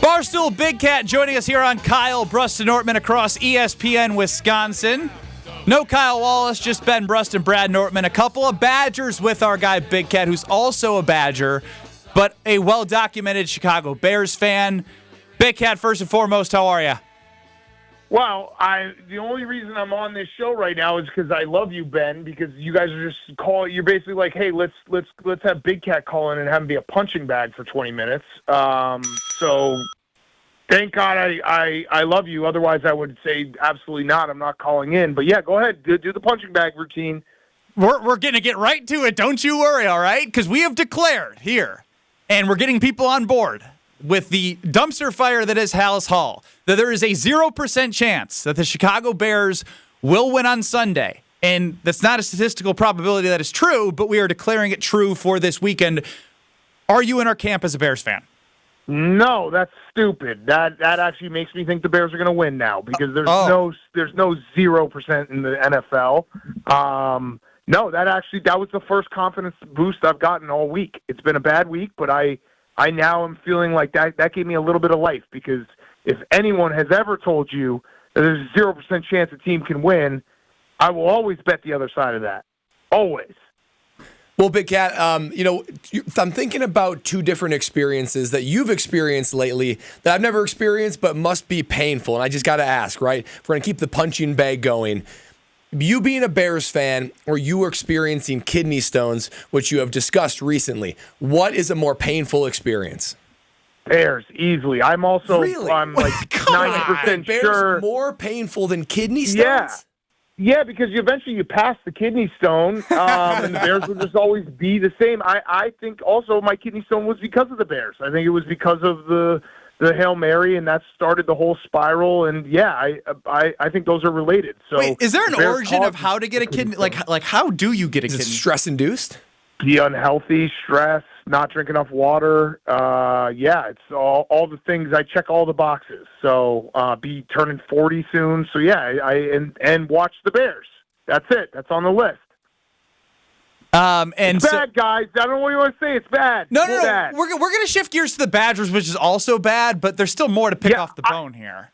Barstool Big Cat joining us here on Kyle Brust and Nortman across ESPN Wisconsin. No Kyle Wallace, just Ben Brust and Brad Nortman. A couple of Badgers with our guy Big Cat, who's also a Badger, but a well-documented Chicago Bears fan. Big Cat, first and foremost, how are you? Well, the only reason I'm on this show right now is because I love you, Ben. Because you guys are just you're basically like, hey, let's have Big Cat call in and have him be a punching bag for 20 minutes. So thank God I love you. Otherwise, I would say absolutely not. I'm not calling in. But yeah, go ahead, do the punching bag routine. We're gonna get right to it. Don't you worry. All right, because we have declared here, and we're getting people on board with the dumpster fire that is Halas Hall, that there is a 0% chance that the Chicago Bears will win on Sunday. And that's not a statistical probability that is true, but we are declaring it true for this weekend. Are you in our camp as a Bears fan? No, that's stupid. That actually makes me think the Bears are going to win now because there's no 0% in the NFL. No, that was the first confidence boost I've gotten all week. It's been a bad week, but I now am feeling like that gave me a little bit of life because if anyone has ever told you that there's a 0% chance a team can win, I will always bet the other side of that. Always. Well, Big Cat, I'm thinking about two different experiences that you've experienced lately that I've never experienced but must be painful. And I just got to ask, right? If we're going to keep the punching bag going, you being a Bears fan or you experiencing kidney stones, which you have discussed recently, what is a more painful experience? Bears, easily. I'm like 90% Bears sure. More painful than kidney stones? Yeah, because eventually you pass the kidney stone, and the Bears will just always be the same. I think also my kidney stone was because of the Bears. I think it was because of the 𝙆𝙍𝙍𝙍, and that started the whole spiral. And yeah, I think those are related. So wait, is there an origin of how to get a kidney? Like how do you get a kidney? Is it stress induced? Be unhealthy, stress, not drink enough water. It's all the things. I check all the boxes. So be turning 40 soon. So yeah, and watch the Bears. That's it. That's on the list. It's bad, guys. I don't know what you want to say. It's bad. No. Bad. We're gonna shift gears to the Badgers, which is also bad, but there's still more to pick off the bone here.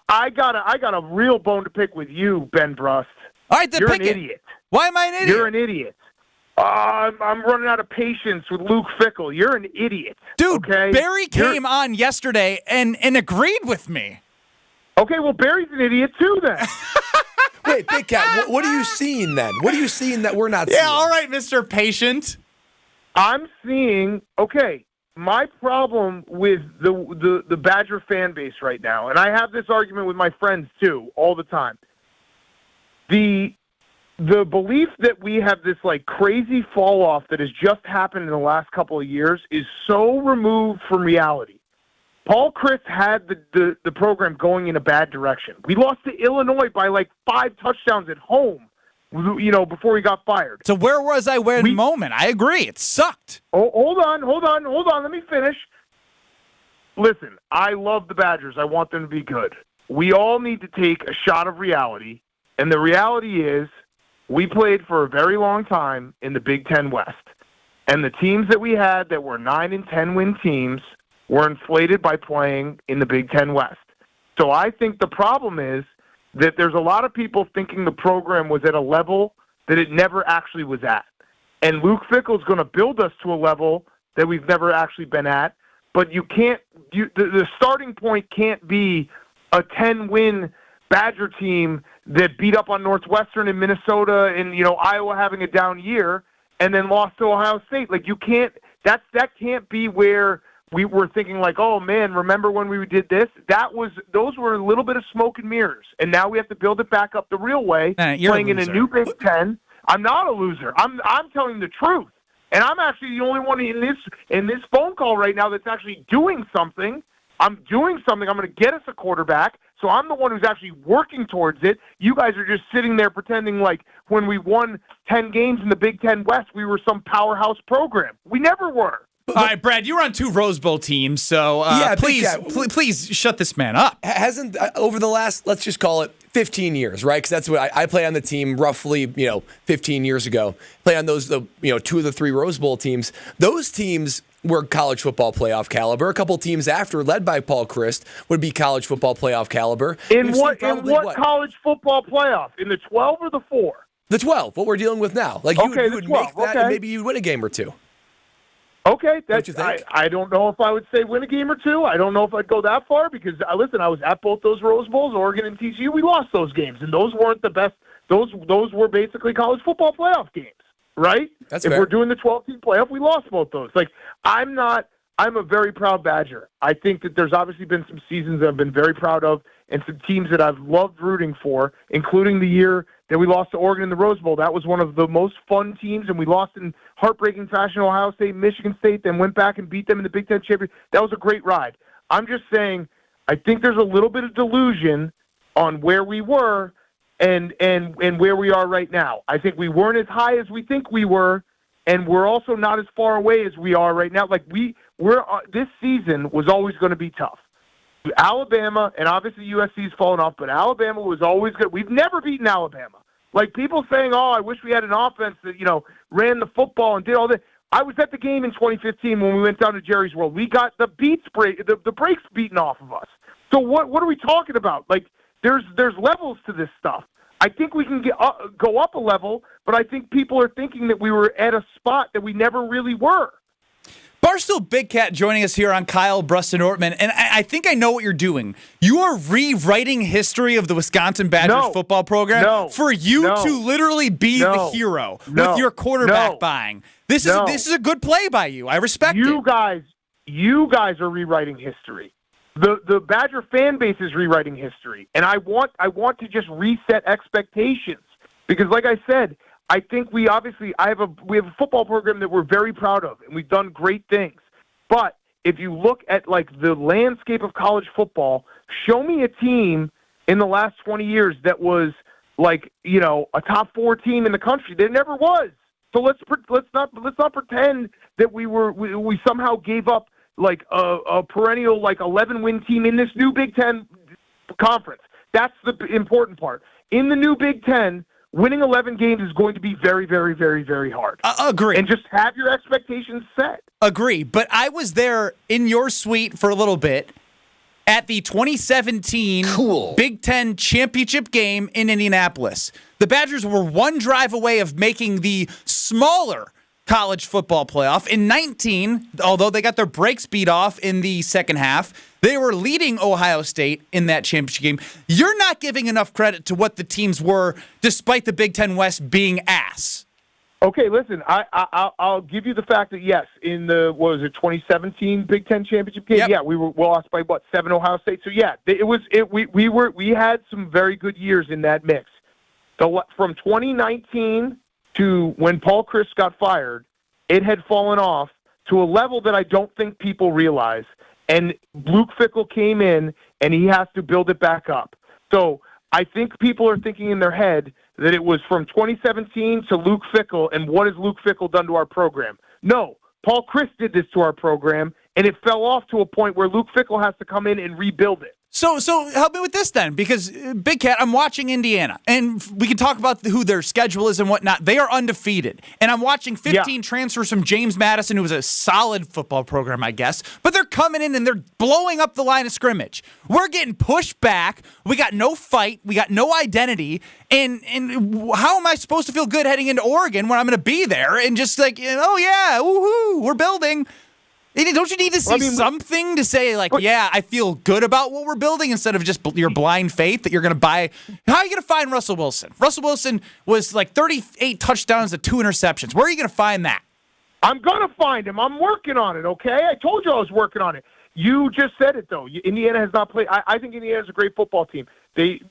I got a real bone to pick with you, Ben Brust. All right, then You're pick an it. idiot. Why am I an idiot? You're an idiot. I'm running out of patience with Luke Fickell. You're an idiot. Dude, okay? Barry came on yesterday and agreed with me. Okay, well, Barry's an idiot too then. Wait, Big Cat, what are you seeing then? What are you seeing that we're not seeing? Yeah, all right, Mr. Patient. I'm seeing, my problem with the Badger fan base right now, and I have this argument with my friends too all the time, the belief that we have this crazy fall off that has just happened in the last couple of years is so removed from reality. Paul Chris had the program going in a bad direction. We lost to Illinois by 5 touchdowns at home, before he got fired. So where was I when moment? I agree. It sucked. Oh, hold on. Let me finish. Listen, I love the Badgers. I want them to be good. We all need to take a shot of reality, and the reality is we played for a very long time in the Big Ten West, and the teams that we had that were 9 and 10 win teams were inflated by playing in the Big Ten West. So I think the problem is that there's a lot of people thinking the program was at a level that it never actually was at. And Luke Fickell is going to build us to a level that we've never actually been at, but the starting point can't be a 10-win Badger team that beat up on Northwestern and Minnesota and, Iowa having a down year and then lost to Ohio State. That can't be where we were thinking oh man, remember when we did this? Those were a little bit of smoke and mirrors. And now we have to build it back up the real way, playing in a new Big Ten. I'm not a loser. I'm telling the truth. And I'm actually the only one in this phone call right now that's actually doing something. I'm doing something. I'm going to get us a quarterback. So I'm the one who's actually working towards it. You guys are just sitting there pretending when we won 10 games in the Big Ten West, we were some powerhouse program. We never were. All right, Brad, you were on 2 Rose Bowl teams, so please shut this man up. Hasn't over the last, let's just call it 15 years, right? Because that's what I play on the team roughly, 15 years ago. Play on those, 2 of the 3 Rose Bowl teams. Those teams were college football playoff caliber. A couple teams after, led by Paul Chryst, would be college football playoff caliber. In what college football playoff? In the 12 or the 4? The 12, what we're dealing with now. Like you would 12, make that, and maybe you'd win a game or two. Okay, Don't you think? I don't know if I would say win a game or two. I don't know if I'd go that far because, listen, I was at both those Rose Bowls, Oregon and TCU. We lost those games, and those weren't the best. Those were basically college football playoff games, right? That's if fair. we're doing the 12-team playoff, we lost both those. Like, I'm a very proud Badger. I think that there's obviously been some seasons that I've been very proud of and some teams that I've loved rooting for, including the year that we lost to Oregon in the Rose Bowl. That was one of the most fun teams, and we lost in heartbreaking fashion to Ohio State, Michigan State, then went back and beat them in the Big Ten Championship. That was a great ride. I'm just saying I think there's a little bit of delusion on where we were and where we are right now. I think we weren't as high as we think we were, and we're also not as far away as we are right now. Like we're this season was always going to be tough. Alabama, and obviously USC's fallen off, but Alabama was always good. We've never beaten Alabama. Like people saying, "Oh, I wish we had an offense that ran the football and did all that." I was at the game in 2015 when we went down to Jerry's World. We got the brakes beaten off of us. So what are we talking about? Like there's levels to this stuff. I think we can go up a level, but I think people are thinking that we were at a spot that we never really were. Barstool Big Cat joining us here on Kyle, Brust, and Ortman, and I think I know what you're doing. You are rewriting history of the Wisconsin Badgers football program for you to literally be the hero with your quarterback buying. This is a good play by you. I respect it. You guys are rewriting history. The Badger fan base is rewriting history, and I want to just reset expectations because, like I said, I think we have a football program that we're very proud of, and we've done great things. But if you look at like the landscape of college football, show me a team in the last 20 years that was like a top 4 team in the country. There never was. So let's not pretend that we somehow gave up like a perennial like 11-win team in this new Big Ten conference. That's the important part. In the new Big Ten, winning 11 games is going to be very, very, very, very hard. Agree. And just have your expectations set. Agree. But I was there in your suite for a little bit at the 2017 Big Ten championship game in Indianapolis. The Badgers were one drive away of making the smaller college football playoff. In 19, although they got their brakes beat off in the second half, they were leading Ohio State in that championship game. You're not giving enough credit to what the teams were, despite the Big Ten West being ass. Okay, listen, I'll give you the fact that yes, in the 2017 Big Ten championship game, we lost by 7 Ohio State. So yeah, we had some very good years in that mix. From 2019 to when Paul Chryst got fired, it had fallen off to a level that I don't think people realize. And Luke Fickell came in, and he has to build it back up. So I think people are thinking in their head that it was from 2017 to Luke Fickell, and what has Luke Fickell done to our program? No, Paul Chryst did this to our program, and it fell off to a point where Luke Fickell has to come in and rebuild it. So help me with this then, because Big Cat, I'm watching Indiana, and we can talk about who their schedule is and whatnot. They are undefeated, and I'm watching 15 transfers from James Madison, who was a solid football program, I guess, but they're coming in and they're blowing up the line of scrimmage. We're getting pushed back. We got no fight. We got no identity, and how am I supposed to feel good heading into Oregon when I'm going to be there and just like, oh yeah, woohoo, we're building. Don't you need to see something to say, like, yeah, I feel good about what we're building instead of just your blind faith that you're going to buy? How are you going to find Russell Wilson? Russell Wilson was like 38 touchdowns to 2 interceptions. Where are you going to find that? I'm going to find him. I'm working on it, okay? I told you I was working on it. You just said it, though. Indiana has not played. I think Indiana is a great football team.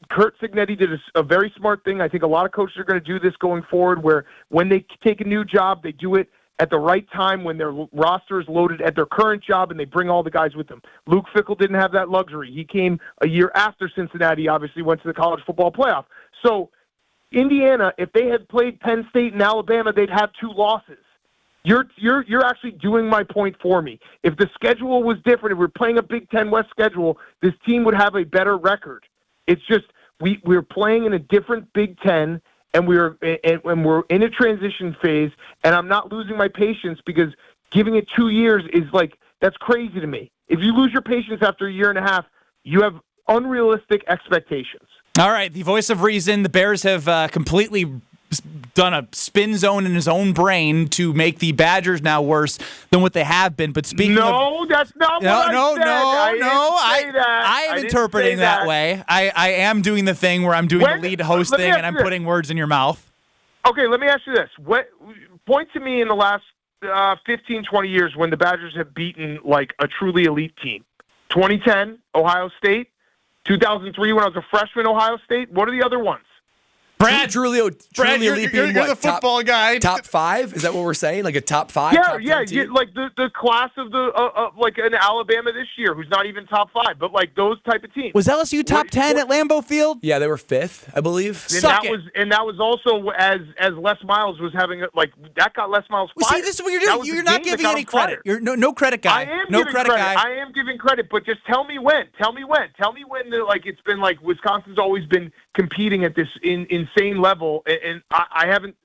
Kurt Cignetti did a very smart thing. I think a lot of coaches are going to do this going forward, where when they take a new job, they do it at the right time when their roster is loaded at their current job and they bring all the guys with them. Luke Fickell didn't have that luxury. He came a year after Cincinnati, obviously went to the college football playoff. So Indiana, if they had played Penn State and Alabama, they'd have 2 losses. You're actually doing my point for me. If the schedule was different, if we're playing a Big Ten West schedule, this team would have a better record. It's just we're playing in a different Big Ten, and we're in a transition phase, and I'm not losing my patience because giving it 2 years is like, that's crazy to me. If you lose your patience after a year and a half, you have unrealistic expectations. All right, the voice of reason. The Bears have completely done a spin zone in his own brain to make the Badgers now worse than what they have been. But speaking of... That's not what I said. I am interpreting that way. I am doing the thing where I'm doing the lead host thing, and I'm putting words in your mouth. Okay, let me ask you this. Point to me in the last 15, 20 years when the Badgers have beaten like a truly elite team. 2010, Ohio State. 2003, when I was a freshman, Ohio State. What are the other ones? Brad, truly you're elite being the football guy. Top 5? Is that what we're saying? Like a top 5? Yeah, top like the class of the like an Alabama this year, who's not even top 5, but like those type of teams. Was LSU top 10 at Lambeau Field? Yeah, they were 5th, I believe. And that was also as Les Miles was having that got Les Miles fired. See, this is what you're doing. You're not giving any credit. You're no credit guy. I am giving credit, but just tell me when. Tell me when it's been like Wisconsin's always been competing at this insane level, and I haven't.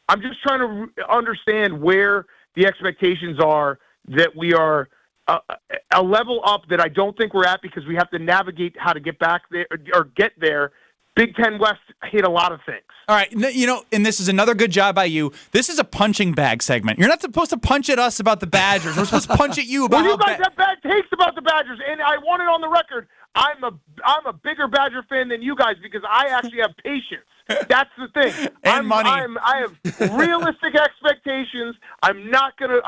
I'm just trying to understand where the expectations are that we are a level up that I don't think we're at, because we have to navigate how to get back there or get there. Big Ten West hit a lot of things. All right, and this is another good job by you. This is a punching bag segment. You're not supposed to punch at us about the Badgers. We're supposed to punch at you about. Well, you guys have bad takes about the Badgers, and I want it on the record. I'm a bigger Badger fan than you guys because I actually have patience. That's the thing. Money. I have realistic expectations. I'm not gonna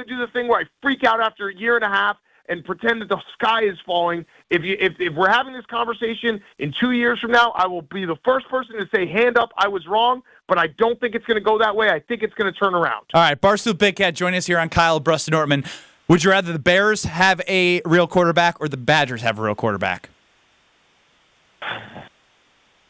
do the thing where I freak out after a year and a half and pretend that the sky is falling. If we're having this conversation in 2 years from now, I will be the first person to say, hand up, I was wrong, but I don't think it's going to go that way. I think it's going to turn around. All right, Barstool Big Cat joining us here on 𝘲𝙧, Brust, and Ortman. Would you rather the Bears have a real quarterback or the Badgers have a real quarterback?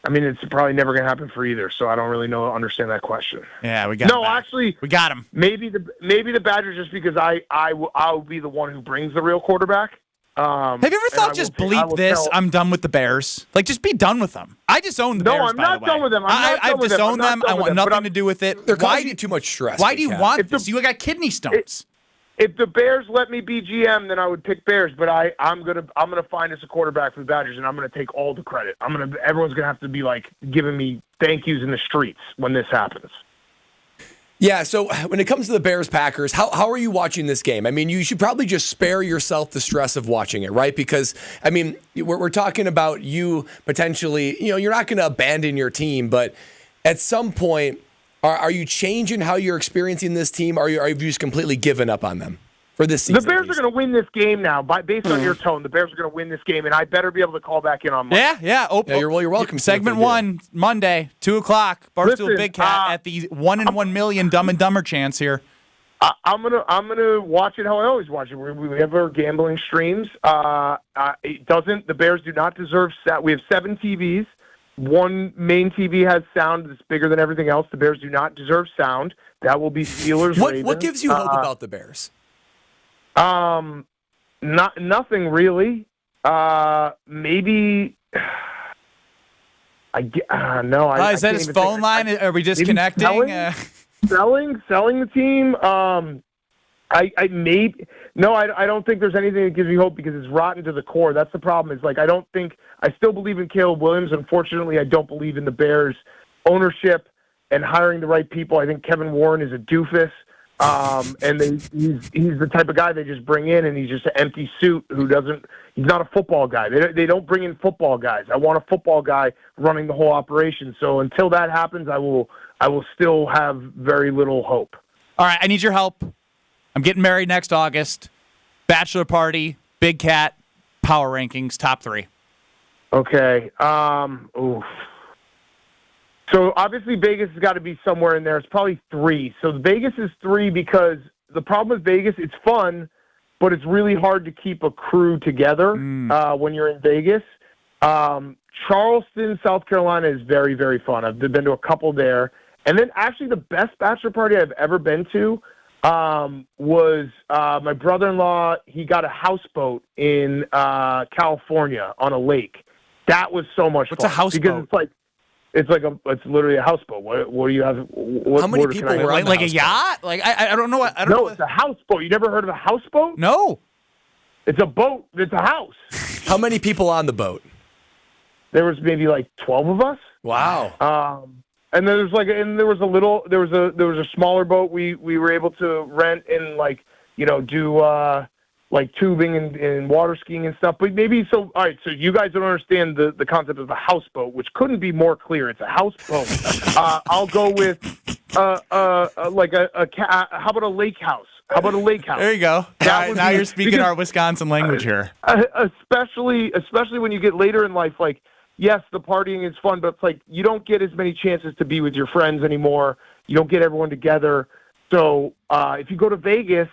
I mean, it's probably never going to happen for either, so I don't really understand that question. Yeah, we got him. Actually, we got him. Maybe the Badgers, just because I'll be the one who brings the real quarterback. Have you ever thought, just bleep this, I'm done with the Bears? Like, just be done with them. I disown the Bears, No, I'm not done with them. I've disowned them. I want nothing to do with it. They're causing you too much stress. Why do you want this? You got kidney stones. If the Bears let me be GM, then I would pick Bears. But I'm gonna find us a quarterback for the Badgers, and I'm gonna take all the credit. Everyone's gonna have to be like giving me thank yous in the streets when this happens. Yeah, so when it comes to the Bears-Packers, how are you watching this game? I mean, you should probably just spare yourself the stress of watching it, right? Because, I mean, we're talking about you potentially, you're not going to abandon your team, but at some point, are you changing how you're experiencing this team, or have you just completely given up on them for this season? The Bears are going to win this game now. Based on your tone, the Bears are going to win this game, and I better be able to call back in on Monday. Yeah. You're welcome. Segment 1, Monday, 2 o'clock. Barstool Big Cat at the 1 in 1 million Dumb and Dumber chance here. I'm gonna watch it how I always watch it. We have our gambling streams. The Bears do not deserve. We have 7 TVs. One main TV has sound that's bigger than everything else. The Bears do not deserve sound. That will be Steelers. What gives you hope about the Bears? Nothing really. Maybe. No. Is that his phone line? Are we disconnecting? Selling the team. I don't think there's anything that gives me hope, because it's rotten to the core. That's the problem. Is like, I still believe in Caleb Williams. Unfortunately, I don't believe in the Bears ownership and hiring the right people. I think Kevin Warren is a doofus. And he's the type of guy they just bring in, and he's just an empty suit he's not a football guy. They don't bring in football guys. I want a football guy running the whole operation. So until that happens, I will still have very little hope. All right, I need your help. I'm getting married next August. Bachelor party, Big Cat, power rankings, top 3. Okay. So obviously Vegas has got to be somewhere in there. It's probably 3. So Vegas is 3 because the problem with Vegas, it's fun, but it's really hard to keep a crew together when you're in Vegas. Charleston, South Carolina is very, very fun. I've been to a couple there. And then actually the best bachelor party I've ever been to was my brother-in-law. He got a houseboat in California on a lake. That was so much fun. What's a houseboat? Because It's literally a houseboat. What do you have? What How many word people can I were on Like the a houseboat? yacht? Like I don't know what. I don't know No, what, it's a houseboat. You never heard of a houseboat? No. It's a boat. It's a house. How many people on the boat? There was maybe like 12 of us. Wow. And then there was a smaller boat we were able to rent and do like tubing and water skiing and stuff. But maybe so. All right, so you guys don't understand the concept of a houseboat, which couldn't be more clear. It's a houseboat. I'll go with how about a lake house? How about a lake house? There you go. Now you're speaking our Wisconsin language here. Especially when you get later in life, like, yes, the partying is fun, but it's like you don't get as many chances to be with your friends anymore. You don't get everyone together. So if you go to Vegas,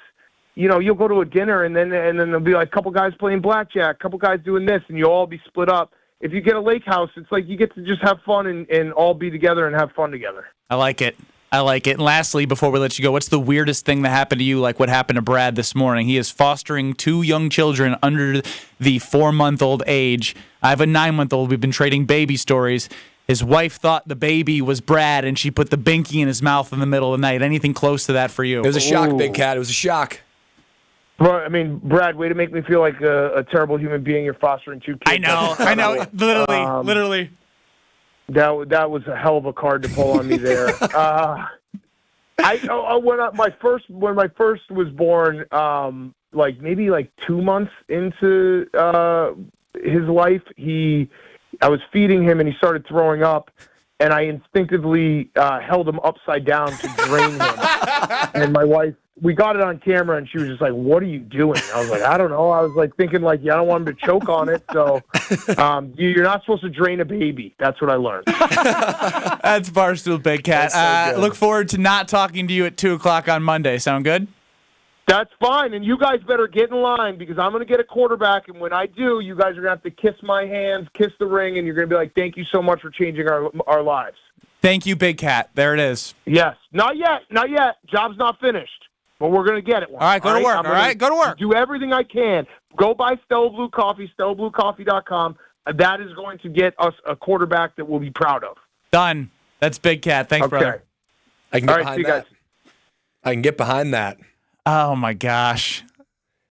you'll go to a dinner and then there'll be like a couple guys playing blackjack, a couple guys doing this, and you'll all be split up. If you get a lake house, it's like you get to just have fun and all be together and have fun together. I like it. And lastly, before we let you go, what's the weirdest thing that happened to you, like what happened to Brad this morning? He is fostering 2 young children under the 4-month-old age. I have a 9-month-old. We've been trading baby stories. His wife thought the baby was Brad, and she put the binky in his mouth in the middle of the night. Anything close to that for you? It was a shock, Big Cat. It was a shock. But, Brad, way to make me feel like a terrible human being. You're fostering 2 kids. I know. Literally. That was a hell of a card to pull on me there. When my first was born, maybe 2 months into his life, I was feeding him and he started throwing up, and I instinctively held him upside down to drain him. And my wife, we got it on camera, and she was just like, "What are you doing?" I was like, "I don't know." I was thinking I don't want him to choke on it. So you're not supposed to drain a baby. That's what I learned. That's Barstool Big Cat. So look forward to not talking to you at 2 o'clock on Monday. Sound good? That's fine, and you guys better get in line because I'm going to get a quarterback, and when I do, you guys are going to have to kiss my hands, kiss the ring, and you're going to be like, "Thank you so much for changing our lives." Thank you, Big Cat. There it is. Yes. Not yet. Job's not finished. But we're going to get it. All right, go to work. All right, go to work. Do everything I can. Go buy Stella Blue Coffee, StellaBlueCoffee.com. That is going to get us a quarterback that we'll be proud of. Done. That's Big Cat. Thanks, brother. I can get behind that. I can get behind that. Oh, my gosh.